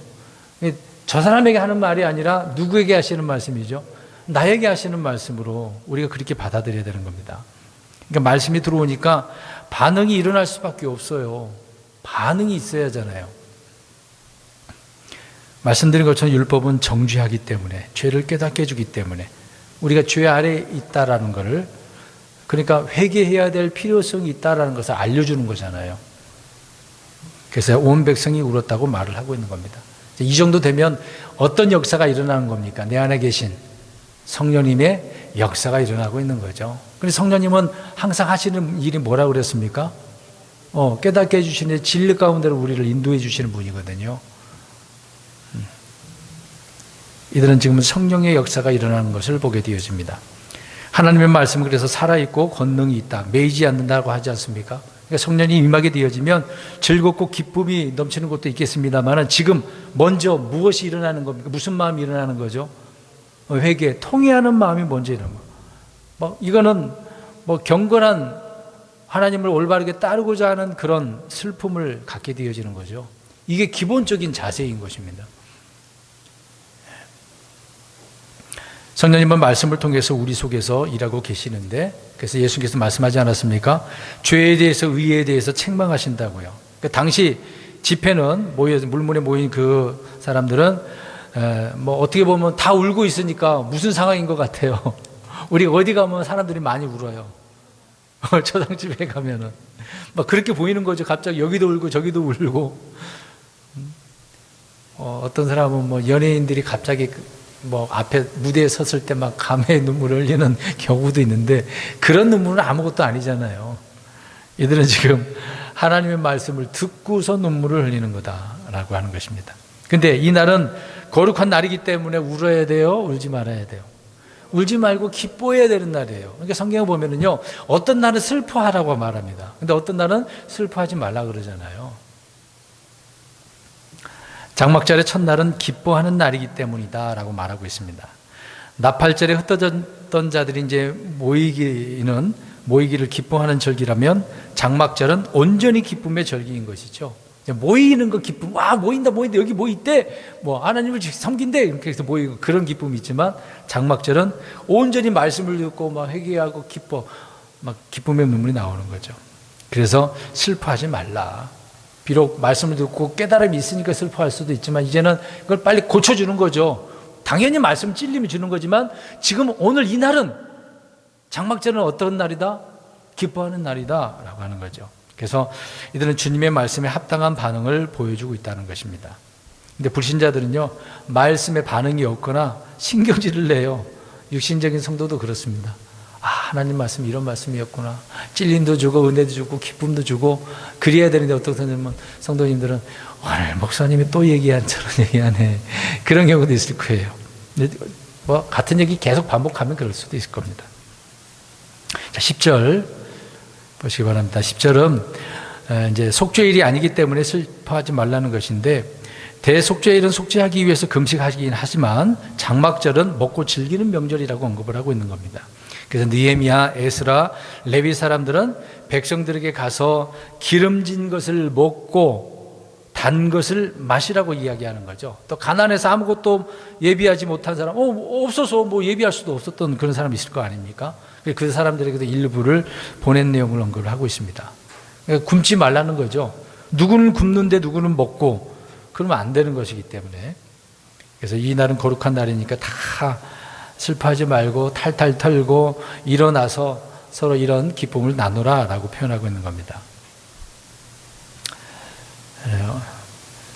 저 사람에게 하는 말이 아니라 누구에게 하시는 말씀이죠? 나에게 하시는 말씀으로 우리가 그렇게 받아들여야 되는 겁니다. 그러니까 말씀이 들어오니까 반응이 일어날 수밖에 없어요. 반응이 있어야 하잖아요. 말씀드린 것처럼 율법은 정죄하기 때문에, 죄를 깨닫게 해주기 때문에 우리가 죄 아래에 있다라는 것을, 그러니까 회개해야 될 필요성이 있다라는 것을 알려주는 거잖아요. 그래서 온 백성이 울었다고 말을 하고 있는 겁니다. 이 정도 되면 어떤 역사가 일어나는 겁니까? 내 안에 계신 성령님의 역사가 일어나고 있는 거죠. 그래서 성령님은 항상 하시는 일이 뭐라고 그랬습니까? 깨닫게 해주시는 진리 가운데로 우리를 인도해 주시는 분이거든요. 이들은 지금 성령의 역사가 일어나는 것을 보게 되어집니다. 하나님의 말씀은 그래서 살아있고 권능이 있다, 매이지 않는다고 하지 않습니까? 그러니까 성령이 임하게 되어지면 즐겁고 기쁨이 넘치는 것도 있겠습니다만, 지금 먼저 무엇이 일어나는 겁니까? 무슨 마음이 일어나는 거죠? 회개, 통회하는 마음이 먼저 일어나는 거예요. 이거는 경건한 하나님을 올바르게 따르고자 하는 그런 슬픔을 갖게 되어지는 거죠. 이게 기본적인 자세인 것입니다. 성령님은 말씀을 통해서 우리 속에서 일하고 계시는데, 그래서 예수님께서 말씀하지 않았습니까? 죄에 대해서, 의에 대해서 책망하신다고요. 그러니까 당시 집회는 물문에 모인 그 사람들은 어떻게 보면 다 울고 있으니까 무슨 상황인 것 같아요. 우리 어디 가면 사람들이 많이 울어요. 초당 집에 가면은 그렇게 보이는 거죠. 갑자기 여기도 울고 저기도 울고. 어떤 사람은 연예인들이 갑자기 앞에 무대에 섰을 때 막 감회의 눈물을 흘리는 경우도 있는데, 그런 눈물은 아무것도 아니잖아요. 이들은 지금 하나님의 말씀을 듣고서 눈물을 흘리는 거다라고 하는 것입니다. 근데 이 날은 거룩한 날이기 때문에 울어야 돼요? 울지 말아야 돼요? 울지 말고 기뻐해야 되는 날이에요. 그러니까 성경에 보면은요, 어떤 날은 슬퍼하라고 말합니다. 근데 어떤 날은 슬퍼하지 말라 그러잖아요. 장막절의 첫날은 기뻐하는 날이기 때문이다 라고 말하고 있습니다. 나팔절에 흩어졌던 자들이 이제 모이기를 기뻐하는 절기라면, 장막절은 온전히 기쁨의 절기인 것이죠. 모이는 거 기쁨, 모인다, 여기 모이대, 하나님을 섬긴대, 이렇게 해서 모이고 그런 기쁨이 있지만, 장막절은 온전히 말씀을 듣고 회개하고 기쁨의 눈물이 나오는 거죠. 그래서 슬퍼하지 말라. 비록 말씀을 듣고 깨달음이 있으니까 슬퍼할 수도 있지만, 이제는 그걸 빨리 고쳐주는 거죠. 당연히 말씀 찔림이 주는 거지만, 지금 오늘 이 날은, 장막절은 어떤 날이다? 기뻐하는 날이다 라고 하는 거죠. 그래서 이들은 주님의 말씀에 합당한 반응을 보여주고 있다는 것입니다. 근데 불신자들은요, 말씀에 반응이 없거나 신경질을 내요. 육신적인 성도도 그렇습니다. 하나님 말씀이 이런 말씀이었구나. 찔림도 주고 은혜도 주고 기쁨도 주고 그래야 되는데, 어떤 성도님들은 오늘 목사님이 또 저런 얘기하네, 그런 경우도 있을 거예요. 같은 얘기 계속 반복하면 그럴 수도 있을 겁니다. 자, 10절 보시기 바랍니다. 10절은 이제 속죄일이 아니기 때문에 슬퍼하지 말라는 것인데, 대속죄일은 속죄하기 위해서 금식하긴 하지만 장막절은 먹고 즐기는 명절이라고 언급을 하고 있는 겁니다. 그래서 느헤미야, 에스라, 레위 사람들은 백성들에게 가서 기름진 것을 먹고 단 것을 마시라고 이야기하는 거죠. 또 가난해서 아무것도 예비하지 못한 사람, 없어서 예비할 수도 없었던 그런 사람이 있을 거 아닙니까? 그 사람들에게도 일부를 보낸 내용을 언급을 하고 있습니다. 그러니까 굶지 말라는 거죠. 누구는 굶는데 누구는 먹고, 그러면 안 되는 것이기 때문에. 그래서 이 날은 거룩한 날이니까 다 슬퍼하지 말고 탈탈 털고 일어나서 서로 이런 기쁨을 나누라 라고 표현하고 있는 겁니다.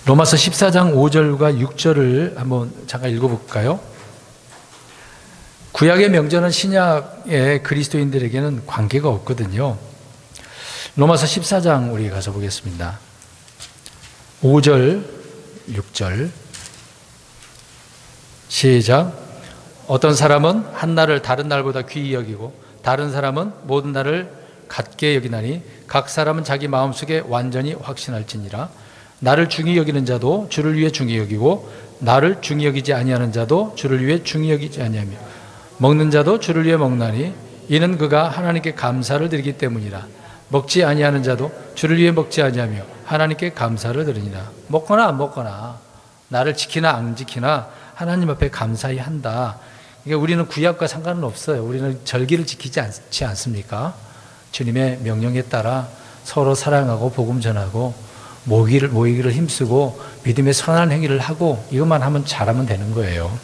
로마서 14장 5절과 6절을 한번 잠깐 읽어볼까요? 구약의 명절은 신약의 그리스도인들에게는 관계가 없거든요. 로마서 14장 우리 가서 보겠습니다. 5절, 6절 시작. 어떤 사람은 한 날을 다른 날보다 귀히 여기고 다른 사람은 모든 날을 같게 여기나니 각 사람은 자기 마음속에 완전히 확신할지니라. 나를 중히 여기는 자도 주를 위해 중히 여기고 나를 중히 여기지 아니하는 자도 주를 위해 중히 여기지 아니하며 먹는 자도 주를 위해 먹나니 이는 그가 하나님께 감사를 드리기 때문이라. 먹지 아니하는 자도 주를 위해 먹지 아니하며 하나님께 감사를 드리니라. 먹거나 안 먹거나 나를 지키나 안 지키나 하나님 앞에 감사히 한다. 그러니까 우리는 구약과 상관은 없어요. 우리는 절기를 지키지 않지 않습니까? 주님의 명령에 따라 서로 사랑하고 복음 전하고 모이기를 힘쓰고 믿음의 선한 행위를 하고 이것만 하면 잘하면 되는 거예요.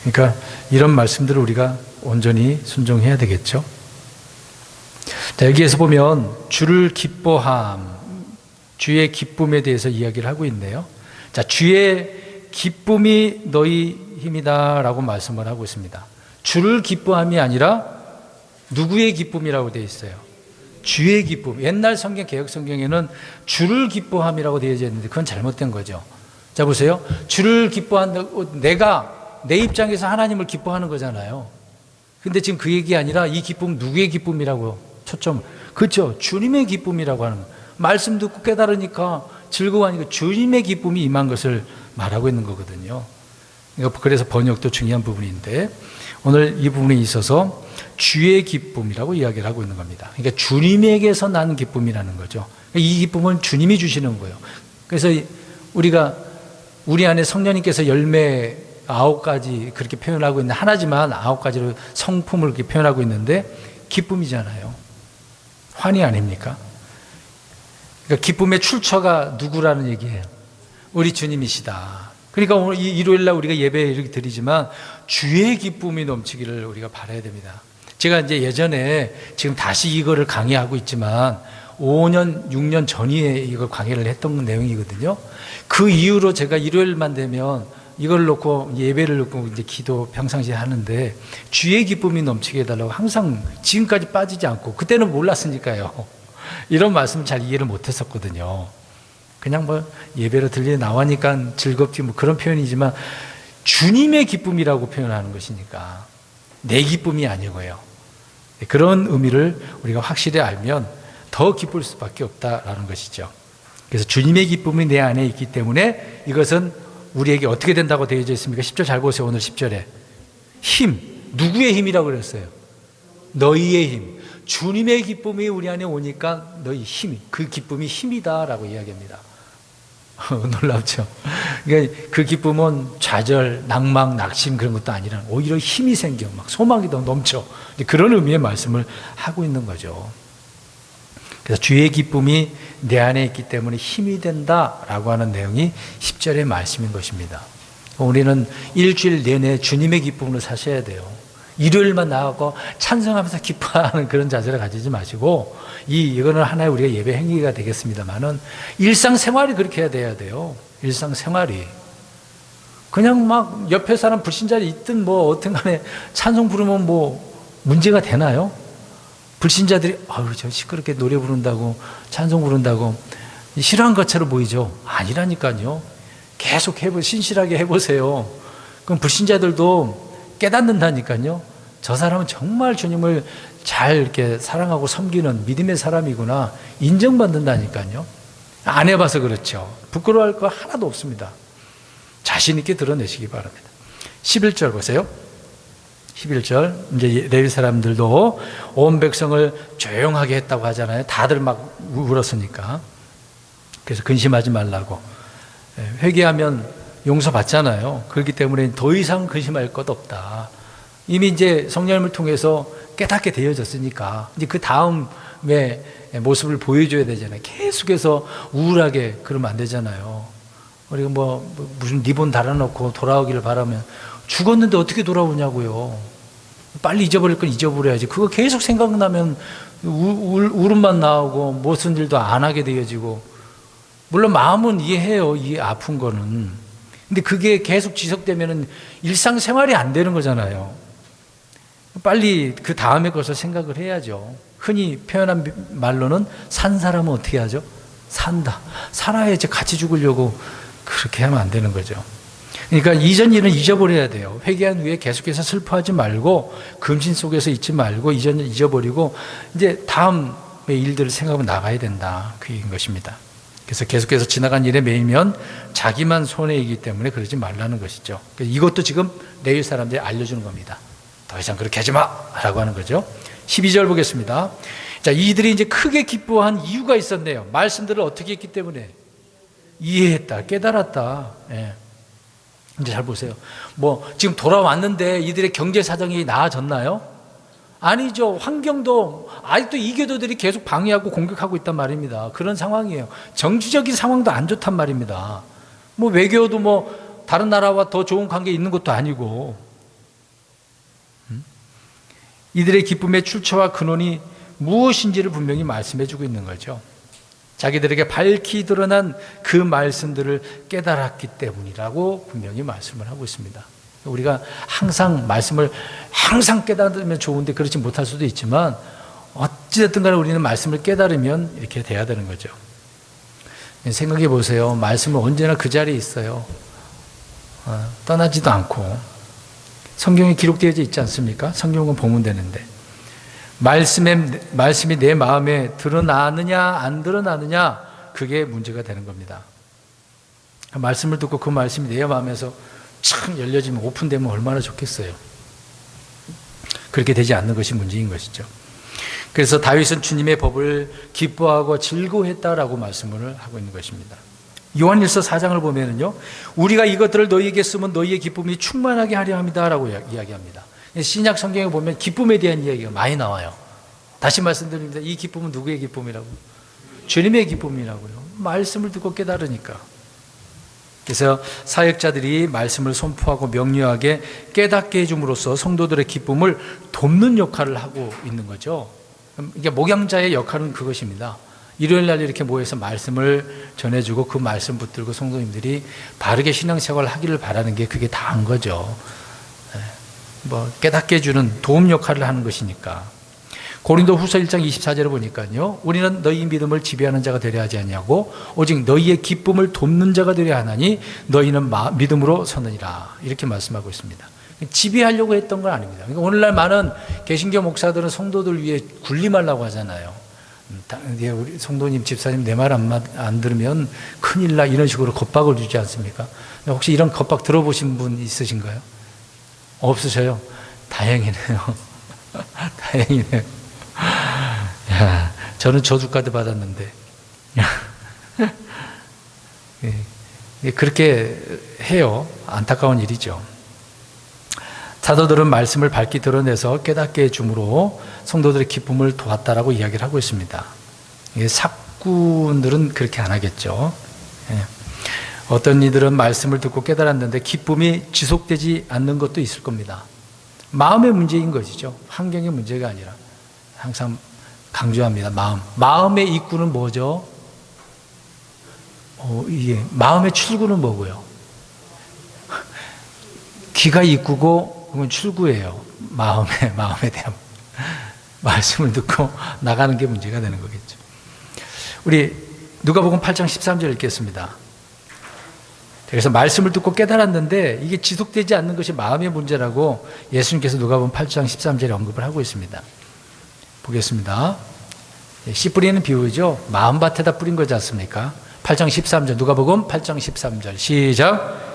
그러니까 이런 말씀들을 우리가 온전히 순종해야 되겠죠. 자, 여기에서 보면 주를 기뻐함, 주의 기쁨에 대해서 이야기를 하고 있네요. 자, 주의 기쁨이 너희 힘이다 라고 말씀을 하고 있습니다. 주를 기뻐함이 아니라 누구의 기쁨이라고 되어 있어요? 주의 기쁨. 옛날 성경, 개혁 성경에는 주를 기뻐함이라고 되어 있는데 그건 잘못된 거죠. 자, 보세요. 주를 기뻐한다. 내가 내 입장에서 하나님을 기뻐하는 거잖아요. 근데 지금 그 얘기 아니라 이 기쁨 누구의 기쁨이라고 초점. 그렇죠. 주님의 기쁨이라고 하는 거예요. 말씀 듣고 깨달으니까 즐거워하니까 주님의 기쁨이 임한 것을 말하고 있는 거거든요. 그래서 번역도 중요한 부분인데 오늘 이 부분에 있어서 주의 기쁨이라고 이야기를 하고 있는 겁니다. 그러니까 주님에게서 난 기쁨이라는 거죠. 이 기쁨은 주님이 주시는 거예요. 그래서 우리가 우리 안에 성령님께서 열매 9가지 그렇게 표현하고 있는 하나지만 9가지로 성품을 그렇게 표현하고 있는데 기쁨이잖아요. 환희 아닙니까? 그러니까 기쁨의 출처가 누구라는 얘기예요? 우리 주님이시다. 그러니까 오늘 이 일요일날 우리가 예배 이렇게 드리지만 주의 기쁨이 넘치기를 우리가 바라야 됩니다. 제가 이제 예전에 지금 다시 이거를 강의하고 있지만 5년, 6년 전에 이거 강의를 했던 내용이거든요. 그 이후로 제가 일요일만 되면 이걸 놓고 예배를 놓고 이제 기도 평상시에 하는데 주의 기쁨이 넘치게 해달라고 항상 지금까지 빠지지 않고 그때는 몰랐으니까요. 이런 말씀 잘 이해를 못했었거든요. 그냥 뭐 예배로 들려 나와니까 즐겁지 뭐 그런 표현이지만 주님의 기쁨이라고 표현하는 것이니까 내 기쁨이 아니고요. 그런 의미를 우리가 확실히 알면 더 기쁠 수밖에 없다라는 것이죠. 그래서 주님의 기쁨이 내 안에 있기 때문에 이것은 우리에게 어떻게 된다고 되어져 있습니까? 10절 잘 보세요. 오늘 10절에 힘, 누구의 힘이라고 그랬어요? 너희의 힘. 주님의 기쁨이 우리 안에 오니까 너희 힘이, 그 기쁨이 힘이다라고 이야기합니다. 놀랍죠? 그러니까 그 기쁨은 좌절, 낭망, 낙심 그런 것도 아니라 오히려 힘이 생겨, 막 소망이 더 넘쳐. 그런 의미의 말씀을 하고 있는 거죠. 그래서 주의 기쁨이 내 안에 있기 때문에 힘이 된다라고 하는 내용이 10절의 말씀인 것입니다. 우리는 일주일 내내 주님의 기쁨으로 사셔야 돼요. 일요일만 나가고 찬송하면서 기뻐하는 그런 자세를 가지지 마시고 이거는 하나의 우리가 예배 행위가 되겠습니다만은 일상생활이 그렇게 돼야 돼요. 일상생활이 그냥 막 옆에 사람 불신자들이 있든 뭐 어떤 간에 찬송 부르면 뭐 문제가 되나요? 불신자들이 아유 저 시끄럽게 노래 부른다고 찬송 부른다고 싫어한 것처럼 보이죠? 아니라니까요. 계속 신실하게 해보세요. 그럼 불신자들도 깨닫는다니까요. 저 사람은 정말 주님을 잘 이렇게 사랑하고 섬기는 믿음의 사람이구나 인정받는다니까요. 안 해봐서 그렇죠. 부끄러워할 거 하나도 없습니다. 자신 있게 드러내시기 바랍니다. 11절 보세요. 11절 이제 레위 사람들도 온 백성을 조용하게 했다고 하잖아요. 다들 막 울었으니까. 그래서 근심하지 말라고. 회개하면 용서받잖아요. 그렇기 때문에 더 이상 근심할 것 없다. 이미 이제 성령님을 통해서 깨닫게 되어졌으니까 이제 그 다음의 모습을 보여줘야 되잖아요. 계속해서 우울하게 그러면 안 되잖아요. 우리가 뭐 무슨 리본 달아놓고 돌아오기를 바라면 죽었는데 어떻게 돌아오냐고요. 빨리 잊어버릴 건 잊어버려야지. 그거 계속 생각나면 울음만 나오고 무슨 일도 안 하게 되어지고 물론 마음은 이해해요. 이 아픈 거는. 근데 그게 계속 지속되면 일상생활이 안 되는 거잖아요. 빨리 그 다음에 것을 생각을 해야죠. 흔히 표현한 말로는 산 사람은 어떻게 하죠? 산다. 살아야지 같이 죽으려고 그렇게 하면 안 되는 거죠. 그러니까 이전 일은 잊어버려야 돼요. 회개한 후에 계속해서 슬퍼하지 말고 금신 속에서 있지 말고 이전 일 잊어버리고 이제 다음의 일들을 생각하고 나가야 된다. 그인 것입니다. 그래서 계속해서 지나간 일에 매이면 자기만 손해이기 때문에 그러지 말라는 것이죠. 이것도 지금 레위 사람들이 알려주는 겁니다. 더 이상 그렇게 하지 마라고 하는 거죠. 12절 보겠습니다. 자, 이들이 이제 크게 기뻐한 이유가 있었네요. 말씀들을 어떻게 했기 때문에? 이해했다, 깨달았다. 예. 이제 잘 보세요. 지금 돌아왔는데 이들의 경제 사정이 나아졌나요? 아니죠. 환경도 아직도 이교도들이 계속 방해하고 공격하고 있단 말입니다. 그런 상황이에요. 정치적인 상황도 안 좋단 말입니다. 외교도 다른 나라와 더 좋은 관계 있는 것도 아니고. 이들의 기쁨의 출처와 근원이 무엇인지를 분명히 말씀해 주고 있는 거죠. 자기들에게 밝히 드러난 그 말씀들을 깨달았기 때문이라고 분명히 말씀을 하고 있습니다. 우리가 항상 말씀을 항상 깨달으면 좋은데 그렇지 못할 수도 있지만 어찌됐든 간에 우리는 말씀을 깨달으면 이렇게 돼야 되는 거죠. 생각해 보세요. 말씀은 언제나 그 자리에 있어요. 떠나지도 않고. 성경에 기록되어 있지 않습니까? 성경은 보면 되는데. 말씀이 내 마음에 드러나느냐 안 드러나느냐, 그게 문제가 되는 겁니다. 말씀을 듣고 그 말씀이 내 마음에서 참 열려지면, 오픈되면 얼마나 좋겠어요. 그렇게 되지 않는 것이 문제인 것이죠. 그래서 다윗은 주님의 법을 기뻐하고 즐거워했다라고 말씀을 하고 있는 것입니다. 요한일서 4장을 보면은요, 우리가 이것들을 너희에게 쓰면 너희의 기쁨이 충만하게 하려 합니다라고 이야기합니다. 신약 성경에 보면 기쁨에 대한 이야기가 많이 나와요. 다시 말씀드립니다. 이 기쁨은 누구의 기쁨이라고? 주님의 기쁨이라고요. 말씀을 듣고 깨달으니까. 그래서 사역자들이 말씀을 선포하고 명료하게 깨닫게 해줌으로써 성도들의 기쁨을 돕는 역할을 하고 있는 거죠. 이게 목양자의 역할은 그것입니다. 일요일 날 이렇게 모여서 말씀을 전해주고 그 말씀 붙들고 성도님들이 바르게 신앙생활을 하기를 바라는 게 그게 다인 거죠. 깨닫게 해주는 도움 역할을 하는 것이니까. 고린도 후서 1장 24절을 보니까요, 우리는 너희 믿음을 지배하는 자가 되려 하지 아니하고 오직 너희의 기쁨을 돕는 자가 되려 하나니 너희는 믿음으로 서느니라, 이렇게 말씀하고 있습니다. 지배하려고 했던 건 아닙니다. 그러니까 오늘날 많은 개신교 목사들은 성도들 위해 군림하려고 하잖아요. 우리 성도님, 집사님 내 말 안 들으면 큰일 나, 이런 식으로 겁박을 주지 않습니까? 혹시 이런 겁박 들어보신 분 있으신가요? 없으셔요? 다행이네요. 다행이네요. 야, 저는 저주까지 받았는데. 그렇게 해요. 안타까운 일이죠. 사도들은 말씀을 밝히 드러내서 깨닫게 해줌으로 성도들의 기쁨을 도왔다라고 이야기를 하고 있습니다. 사꾼들은 그렇게 안 하겠죠. 어떤 이들은 말씀을 듣고 깨달았는데 기쁨이 지속되지 않는 것도 있을 겁니다. 마음의 문제인 것이죠. 환경의 문제가 아니라. 항상 강조합니다. 마음의 입구는 뭐죠? 마음의 출구는 뭐고요? 귀가 입구고 그건 출구예요. 마음에 대한 말씀을 듣고 나가는 게 문제가 되는 거겠죠. 우리 누가복음 8장 13절 읽겠습니다. 그래서 말씀을 듣고 깨달았는데 이게 지속되지 않는 것이 마음의 문제라고 예수님께서 누가복음 8장 13절에 언급을 하고 있습니다. 보겠습니다. 씨 뿌리는 비유죠. 마음밭에다 뿌린 거지 않습니까? 8장 13절, 누가복음 8장 13절 시작.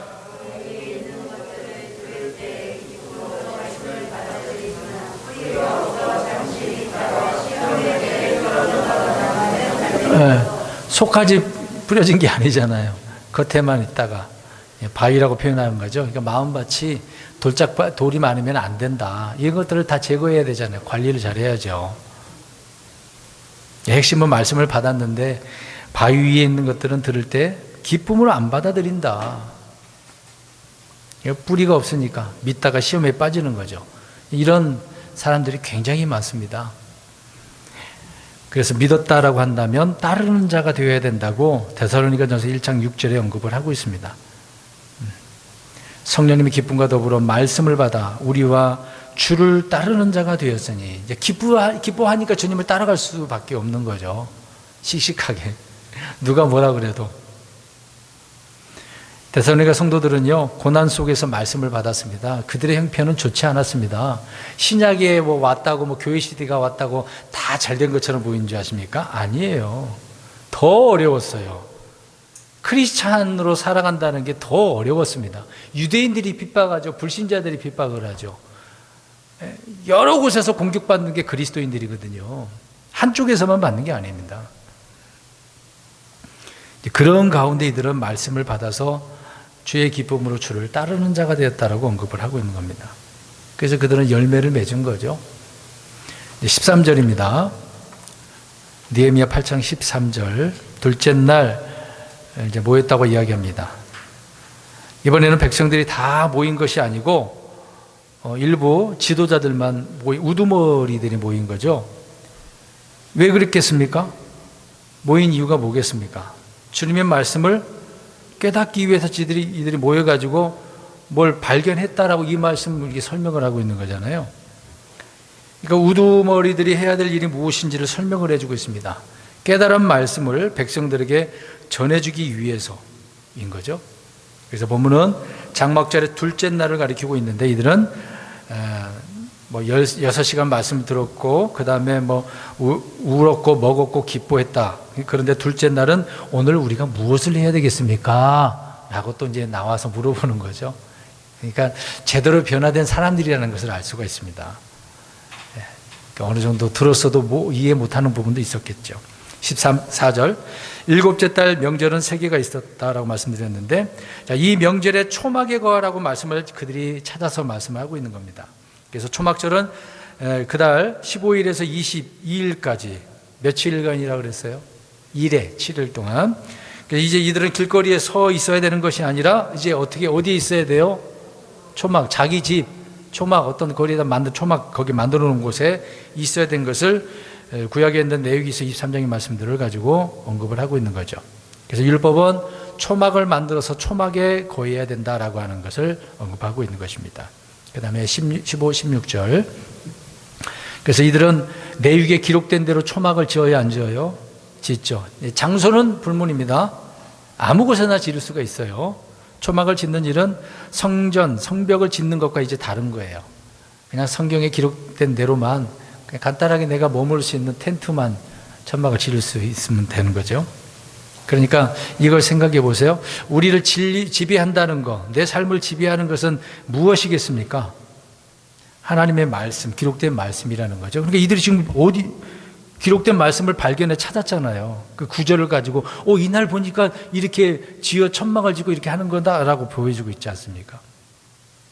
속까지 뿌려진 게 아니잖아요. 겉에만 있다가 바위라고 표현하는 거죠. 그러니까 마음밭이 돌이 많으면 안 된다. 이런 것들을 다 제거해야 되잖아요. 관리를 잘해야죠. 핵심은 말씀을 받았는데 바위 위에 있는 것들은 들을 때 기쁨으로 안 받아들인다. 뿌리가 없으니까 믿다가 시험에 빠지는 거죠. 이런 사람들이 굉장히 많습니다. 그래서 믿었다라고 한다면 따르는 자가 되어야 된다고 데살로니가전서 1장 6절에 언급을 하고 있습니다. 성령님의 기쁨과 더불어 말씀을 받아 우리와 주를 따르는 자가 되었으니, 이제 기뻐하니까 주님을 따라갈 수밖에 없는 거죠. 씩씩하게 누가 뭐라 그래도. 데살로니가 성도들은요, 고난 속에서 말씀을 받았습니다. 그들의 형편은 좋지 않았습니다. 신약에 왔다고, 교회 시대가 왔다고 다 잘된 것처럼 보이는 줄 아십니까? 아니에요. 더 어려웠어요. 크리스찬으로 살아간다는 게 더 어려웠습니다. 유대인들이 핍박하죠. 불신자들이 핍박을 하죠. 여러 곳에서 공격받는 게 그리스도인들이거든요. 한쪽에서만 받는 게 아닙니다. 그런 가운데 이들은 말씀을 받아서 주의 기쁨으로 주를 따르는 자가 되었다라고 언급을 하고 있는 겁니다. 그래서 그들은 열매를 맺은 거죠. 13절입니다. 느헤미야 8장 13절. 둘째 날 이제 모였다고 이야기합니다. 이번에는 백성들이 다 모인 것이 아니고 일부 지도자들만 우두머리들이 모인 거죠. 왜 그랬겠습니까? 모인 이유가 뭐겠습니까? 주님의 말씀을 깨닫기 위해서 이들이 모여가지고 뭘 발견했다라고 이 말씀을 이렇게 설명을 하고 있는 거잖아요. 그러니까 우두머리들이 해야 될 일이 무엇인지를 설명을 해주고 있습니다. 깨달은 말씀을 백성들에게 전해주기 위해서인 거죠. 그래서 본문은 장막절의 둘째 날을 가리키고 있는데 이들은 6시간 말씀 들었고 그 다음에 울었고 먹었고 기뻐했다. 그런데 둘째 날은 오늘 우리가 무엇을 해야 되겠습니까? 라고 또 이제 나와서 물어보는 거죠. 그러니까 제대로 변화된 사람들이라는 것을 알 수가 있습니다. 그러니까 어느 정도 들었어도 이해 못하는 부분도 있었겠죠. 14절 일곱째 달 명절은 3개가 있었다라고 말씀드렸는데 이 명절에 초막에 거하라고 말씀을 그들이 찾아서 말씀을 하고 있는 겁니다. 그래서 초막절은 그달 15일에서 22일까지 며칠간이라고 그랬어요? 1회 7일 동안. 이제 이들은 길거리에 서 있어야 되는 것이 아니라 이제 어디에 있어야 돼요? 초막, 자기 집 초막, 어떤 거리에다 만든 초막 거기 만들어 놓은 곳에 있어야 된 것을 구약에 있는 레위기서 23장의 말씀들을 가지고 언급을 하고 있는 거죠. 그래서 율법은 초막을 만들어서 초막에 거해야 된다라고 하는 것을 언급하고 있는 것입니다. 그 다음에 15, 16절. 그래서 이들은 레위기에 기록된 대로 초막을 지어야 안 지어요? 짓죠. 장소는 불문입니다. 아무 곳에나 지을 수가 있어요. 초막을 짓는 일은 성전, 성벽을 짓는 것과 이제 다른 거예요. 그냥 성경에 기록된 대로만 그냥 간단하게 내가 머물 수 있는 텐트만 천막을 지을 수 있으면 되는 거죠. 그러니까 이걸 생각해 보세요. 우리를 지배한다는 것, 내 삶을 지배하는 것은 무엇이겠습니까? 하나님의 말씀, 기록된 말씀이라는 거죠. 그러니까 이들이 지금 기록된 말씀을 발견해 찾았잖아요. 그 구절을 가지고 이날 보니까 이렇게 지어 천막을 짓고 이렇게 하는 거다라고 보여주고 있지 않습니까?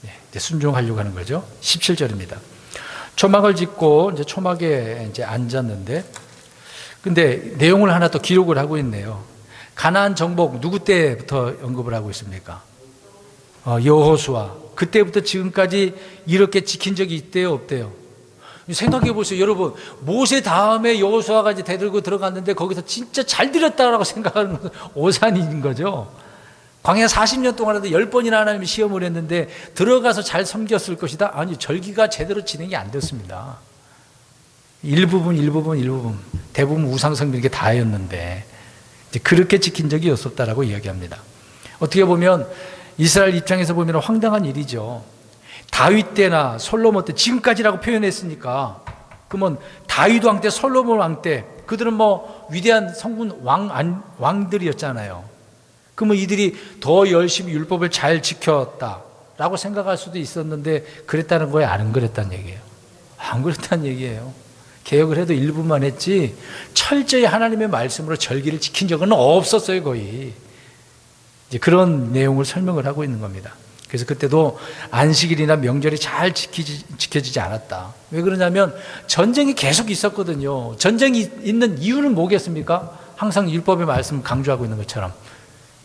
네, 이제 순종하려고 하는 거죠. 17절입니다. 초막을 짓고 이제 초막에 이제 앉았는데, 근데 내용을 하나 또 기록을 하고 있네요. 가나안 정복 누구 때부터 언급을 하고 있습니까? 여호수아. 그때부터 지금까지 이렇게 지킨 적이 있대요, 없대요? 생각해 보세요, 여러분. 모세 다음에 여호수아가 이제 대들고 들어갔는데 거기서 진짜 잘 드렸다라고 생각하는 것은 오산인 거죠. 광야 40년 동안에도 10번이나 하나님이 시험을 했는데 들어가서 잘 섬겼을 것이다. 아니, 절기가 제대로 진행이 안 됐습니다. 일부분 대부분 우상숭배 이렇게 다였는데 이제 그렇게 지킨 적이 없었다라고 이야기합니다. 어떻게 보면 이스라엘 입장에서 보면 황당한 일이죠. 다윗 때나 솔로몬 때, 지금까지라고 표현했으니까 그러면 다윗 왕 때, 솔로몬 왕 때 그들은 위대한 성군 왕들이었잖아요. 그러면 이들이 더 열심히 율법을 잘 지켰다라고 생각할 수도 있었는데 그랬다는 거예요? 안 그랬다는 얘기예요? 안 그랬다는 얘기예요. 개혁을 해도 일부만 했지 철저히 하나님의 말씀으로 절기를 지킨 적은 없었어요, 거의. 이제 그런 내용을 설명을 하고 있는 겁니다. 그래서 그때도 안식일이나 명절이 잘 지켜지지 않았다. 왜 그러냐면 전쟁이 계속 있었거든요. 전쟁이 있는 이유는 뭐겠습니까? 항상 율법의 말씀을 강조하고 있는 것처럼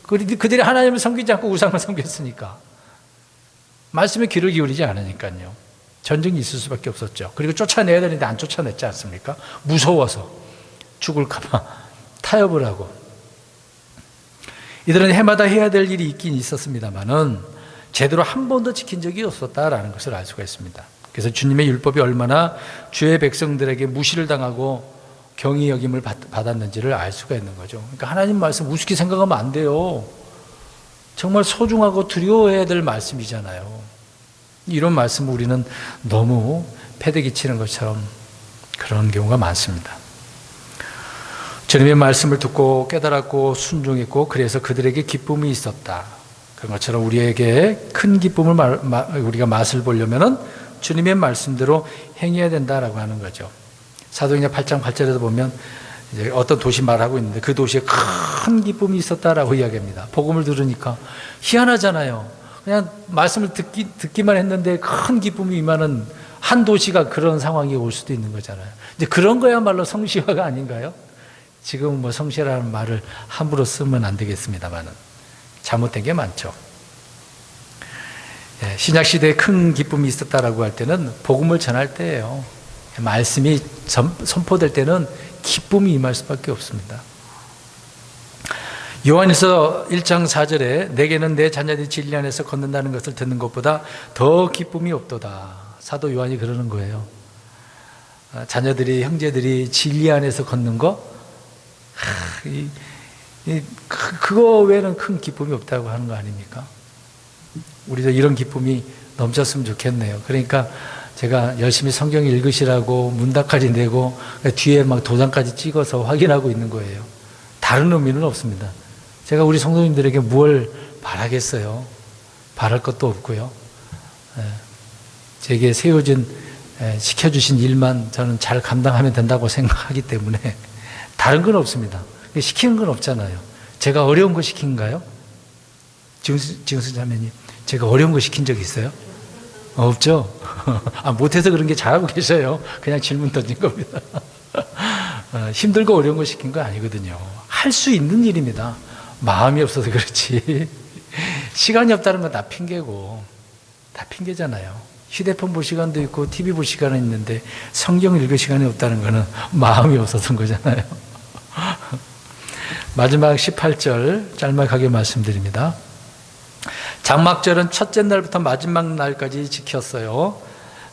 그들이 하나님을 섬기지 않고 우상을 섬겼으니까, 말씀에 귀를 기울이지 않으니까요. 전쟁이 있을 수밖에 없었죠. 그리고 쫓아내야 되는데 안 쫓아냈지 않습니까? 무서워서 죽을까 봐 타협을 하고. 이들은 해마다 해야 될 일이 있긴 있었습니다만은 제대로 한 번도 지킨 적이 없었다라는 것을 알 수가 있습니다. 그래서 주님의 율법이 얼마나 주의 백성들에게 무시를 당하고 경히 여김을 받았는지를 알 수가 있는 거죠. 그러니까 하나님 말씀 우습게 생각하면 안 돼요. 정말 소중하고 두려워해야 될 말씀이잖아요. 이런 말씀을 우리는 너무 패대기 치는 것처럼 그런 경우가 많습니다. 주님의 말씀을 듣고 깨달았고 순종했고 그래서 그들에게 기쁨이 있었다. 그런 것처럼 우리에게 큰 기쁨을 우리가 맛을 보려면은 주님의 말씀대로 행해야 된다라고 하는 거죠. 사도행전 8장 8절에도 보면 이제 어떤 도시 말하고 있는데 그 도시에 큰 기쁨이 있었다라고 이야기합니다. 복음을 들으니까 희한하잖아요. 그냥 말씀을 듣기만 했는데 큰 기쁨이 임하는 한 도시가 그런 상황이 올 수도 있는 거잖아요. 이제 그런 거야말로 성시화가 아닌가요? 지금 뭐 성시라는 말을 함부로 쓰면 안 되겠습니다만은 잘못된 게 많죠. 신약 시대에 큰 기쁨이 있었다라고 할 때는 복음을 전할 때예요. 말씀이 선포될 때는 기쁨이 임할 수밖에 없습니다. 요한일서 1장 4절에 내게는 내 자녀들이 진리 안에서 걷는다는 것을 듣는 것보다 더 기쁨이 없도다. 사도 요한이 그러는 거예요. 자녀들이, 형제들이 진리 안에서 걷는 거, 그거 외에는 큰 기쁨이 없다고 하는 거 아닙니까? 우리도 이런 기쁨이 넘쳤으면 좋겠네요. 그러니까 제가 열심히 성경 읽으시라고 문답까지 내고 뒤에 막 도장까지 찍어서 확인하고 있는 거예요. 다른 의미는 없습니다. 제가 우리 성도님들에게 뭘 바라겠어요? 바랄 것도 없고요. 제게 세워진, 시켜주신 일만 저는 잘 감당하면 된다고 생각하기 때문에 다른 건 없습니다. 시키는 건 없잖아요. 제가 어려운 거 시킨가요? 지은수 자매님, 제가 어려운 거 시킨 적 있어요? 없죠? 못해서 그런 게 잘하고 계셔요. 그냥 질문 던진 겁니다. 힘들고 어려운 거 시킨 거 아니거든요. 할 수 있는 일입니다. 마음이 없어서 그렇지. 시간이 없다는 건 다 핑계고, 다 핑계잖아요. 휴대폰 볼 시간도 있고, TV 볼 시간은 있는데, 성경 읽을 시간이 없다는 거는 마음이 없어서인 거잖아요. 마지막 18절 짤막하게 말씀드립니다. 장막절은 첫째 날부터 마지막 날까지 지켰어요.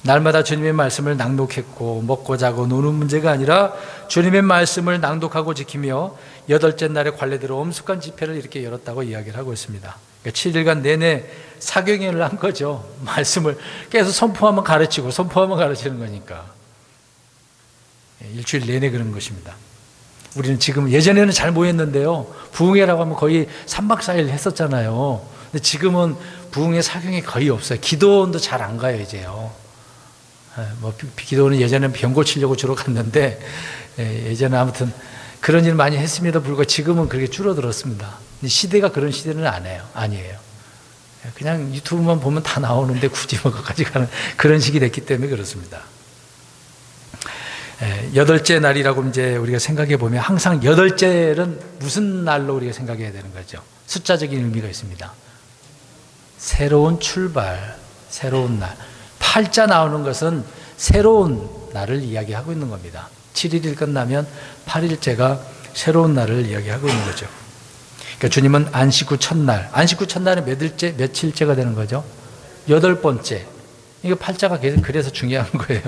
날마다 주님의 말씀을 낭독했고 먹고 자고 노는 문제가 아니라 주님의 말씀을 낭독하고 지키며 여덟째 날에 관례대로 엄숙한 집회를 이렇게 열었다고 이야기를 하고 있습니다. 그러니까 7일간 내내 사경회를 한 거죠. 말씀을 계속 선포하면 가르치고 선포하면 가르치는 거니까. 일주일 내내 그런 것입니다. 우리는 지금 예전에는 잘 모였는데요. 부흥회라고 하면 거의 3박 4일 했었잖아요. 근데 지금은 부흥회 사경이 거의 없어요. 기도원도 잘 안 가요, 이제요. 기도원은 예전에는 병 고치려고 주로 갔는데, 예전에 아무튼 그런 일 많이 했음에도 불구하고 지금은 그렇게 줄어들었습니다. 시대가 그런 시대는 아니에요. 그냥 유튜브만 보면 다 나오는데 굳이 뭐 거기까지 가는 그런 식이 됐기 때문에 그렇습니다. 여덟째 날이라고 이제 우리가 생각해 보면 항상 여덟째는 무슨 날로 우리가 생각해야 되는 거죠? 숫자적인 의미가 있습니다. 새로운 출발, 새로운 날. 8자 나오는 것은 새로운 날을 이야기하고 있는 겁니다. 7일이 끝나면 8일째가 새로운 날을 이야기하고 있는 거죠. 그러니까 주님은 안식 후 첫날, 안식 후 첫날은 며칠째가 되는 거죠? 8번째. 이거 8자가 그래서 중요한 거예요.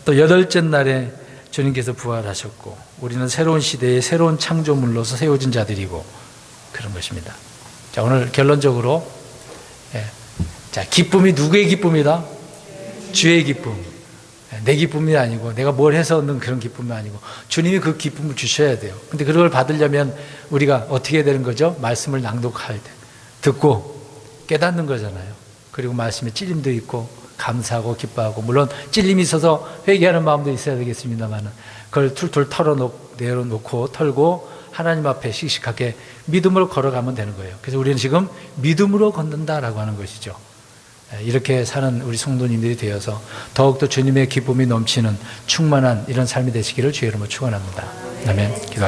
또 여덟째 날에 주님께서 부활하셨고 우리는 새로운 시대의 새로운 창조물로서 세워진 자들이고 그런 것입니다. 자, 오늘 결론적으로 자, 기쁨이 누구의 기쁨이다? 주의 기쁨. 내 기쁨이 아니고 내가 뭘 해서 얻는 그런 기쁨이 아니고 주님이 그 기쁨을 주셔야 돼요. 근데 그걸 받으려면 우리가 어떻게 해야 되는 거죠? 말씀을 낭독할 때 듣고 깨닫는 거잖아요. 그리고 말씀에 찔림도 있고 감사하고 기뻐하고 물론 찔림이 있어서 회개하는 마음도 있어야 되겠습니다만 그걸 툴툴 내려놓고 털고 하나님 앞에 씩씩하게 믿음으로 걸어가면 되는 거예요. 그래서 우리는 지금 믿음으로 걷는다라고 하는 것이죠. 이렇게 사는 우리 성도님들이 되어서 더욱더 주님의 기쁨이 넘치는 충만한 이런 삶이 되시기를 주의 이름으로 축원합니다. 아멘. 기도하겠습니다.